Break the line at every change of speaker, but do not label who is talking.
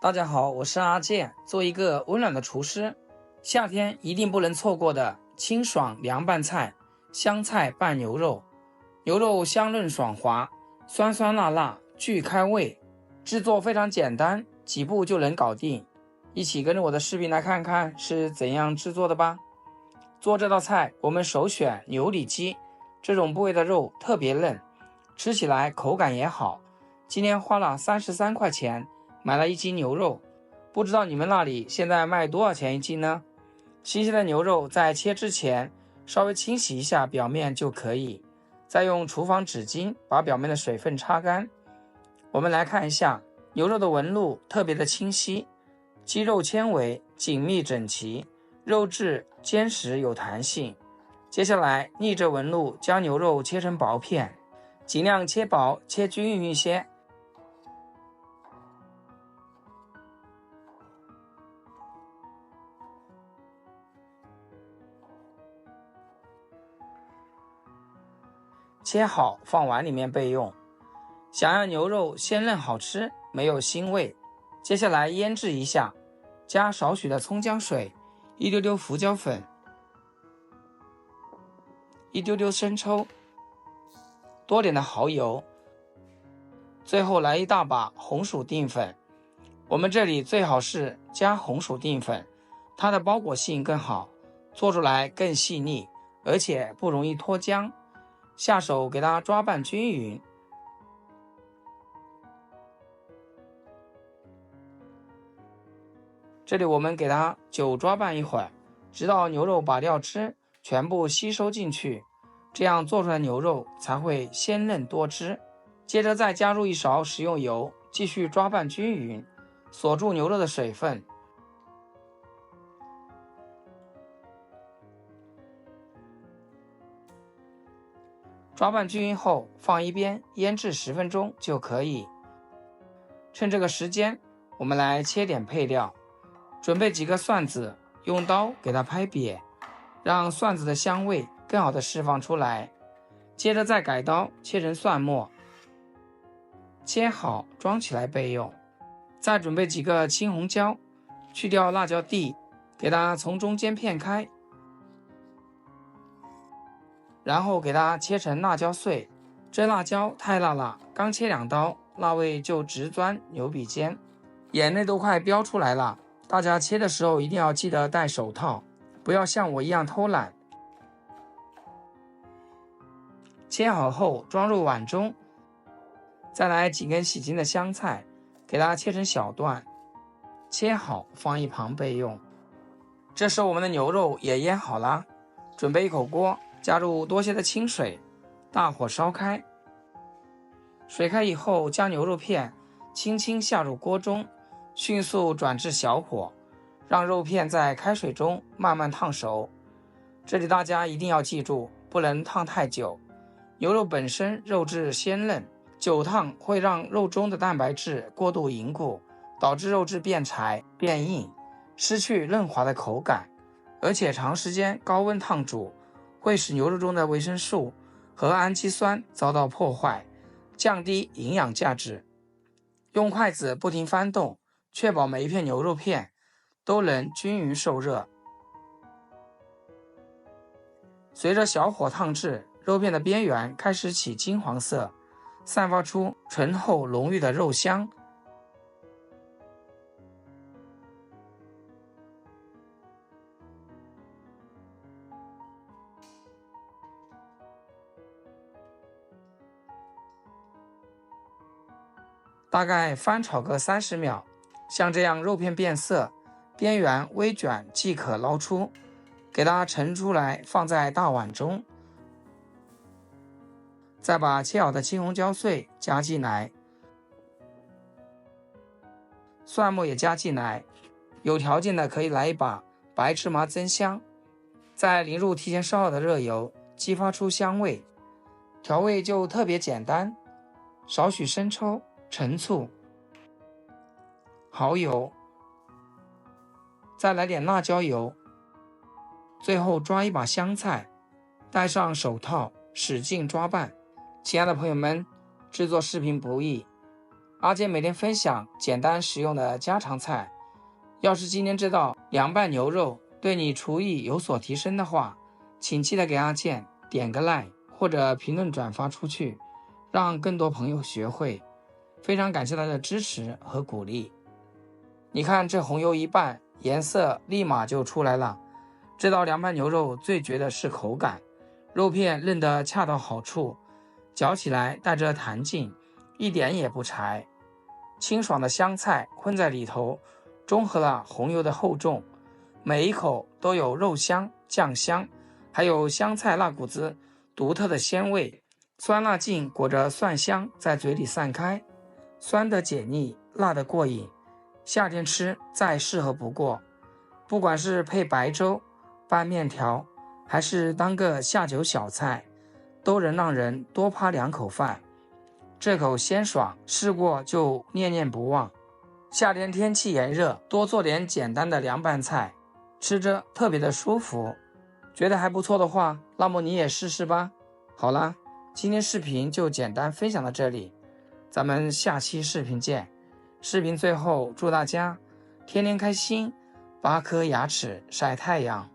大家好，我是阿健，做一个温暖的厨师。夏天一定不能错过的清爽凉拌菜，香菜拌牛肉。牛肉香嫩爽滑，酸酸辣辣，巨开胃。制作非常简单，几步就能搞定。一起跟着我的视频来看看是怎样制作的吧。做这道菜，我们首选牛里脊，这种部位的肉特别嫩，吃起来口感也好。今天花了33块钱买了1斤牛肉，不知道你们那里现在卖多少钱1斤呢？新鲜的牛肉在切之前稍微清洗一下表面就可以，再用厨房纸巾把表面的水分擦干。我们来看一下，牛肉的纹路特别的清晰，肌肉纤维紧密整齐，肉质坚实有弹性。接下来逆着纹路将牛肉切成薄片，尽量切薄，切均匀一些。切好放碗里面备用。想要牛肉鲜嫩好吃，没有腥味，接下来腌制一下，加少许的葱姜水，一丢丢胡椒粉，一丢丢生抽，多点的蚝油，最后来一大把红薯淀粉。我们这里最好是加红薯淀粉，它的包裹性更好，做出来更细腻，而且不容易脱浆。下手给它抓拌均匀。这里我们给它久抓拌一会儿，直到牛肉把料汁全部吸收进去，这样做出来牛肉才会鲜嫩多汁。接着再加入1勺食用油，继续抓拌均匀，锁住牛肉的水分。抓拌均匀后放一边腌制10分钟就可以。趁这个时间，我们来切点配料。准备几个蒜子，用刀给它拍瘪，让蒜子的香味更好的释放出来。接着再改刀切成蒜末，切好装起来备用。再准备几个青红椒，去掉辣椒蒂，给它从中间片开，然后给它切成辣椒碎。这辣椒太辣了，刚切2刀，辣味就直钻牛鼻尖，眼泪都快飙出来了。大家切的时候一定要记得戴手套，不要像我一样偷懒。切好后装入碗中，再来几根洗净的香菜，给它切成小段，切好放一旁备用。这时候我们的牛肉也腌好了，准备一口锅，加入多些的清水，大火烧开。水开以后，将牛肉片轻轻下入锅中，迅速转至小火，让肉片在开水中慢慢烫熟。这里大家一定要记住，不能烫太久。牛肉本身肉质鲜嫩，久烫会让肉中的蛋白质过度凝固，导致肉质变柴变硬，失去嫩滑的口感。而且长时间高温烫煮会使牛肉中的维生素和氨基酸遭到破坏，降低营养价值。用筷子不停翻动，确保每一片牛肉片都能均匀受热。随着小火烫制，肉片的边缘开始起金黄色，散发出醇厚浓郁的肉香。大概翻炒个30秒，像这样肉片变色，边缘微卷即可捞出，给它盛出来放在大碗中。再把切好的青红椒碎加进来，蒜末也加进来，有条件的可以来一把白芝麻增香。再淋入提前烧好的热油，激发出香味。调味就特别简单，少许生抽、陈醋、蚝油，再来点辣椒油，最后抓一把香菜，戴上手套，使劲抓拌。亲爱的朋友们，制作视频不易，阿健每天分享简单实用的家常菜。要是今天这道凉拌牛肉对你厨艺有所提升的话，请记得给阿健点个 like 或者评论转发出去，让更多朋友学会。非常感谢大家的支持和鼓励。你看这红油一拌，颜色立马就出来了。这道凉拌牛肉最绝的是口感，肉片嫩得恰到好处，嚼起来带着弹劲，一点也不柴。清爽的香菜混在里头，中和了红油的厚重，每一口都有肉香、酱香，还有香菜辣谷子独特的鲜味，酸辣劲裹着蒜香在嘴里散开，酸的解腻，辣的过瘾，夏天吃再适合不过。不管是配白粥、拌面条，还是当个下酒小菜，都能让人多扒2口饭。这口鲜爽，试过就念念不忘。夏天天气炎热，多做点简单的凉拌菜，吃着特别的舒服。觉得还不错的话，那么你也试试吧。好啦，今天视频就简单分享到这里，咱们下期视频见。视频最后祝大家天天开心，8颗牙齿晒太阳。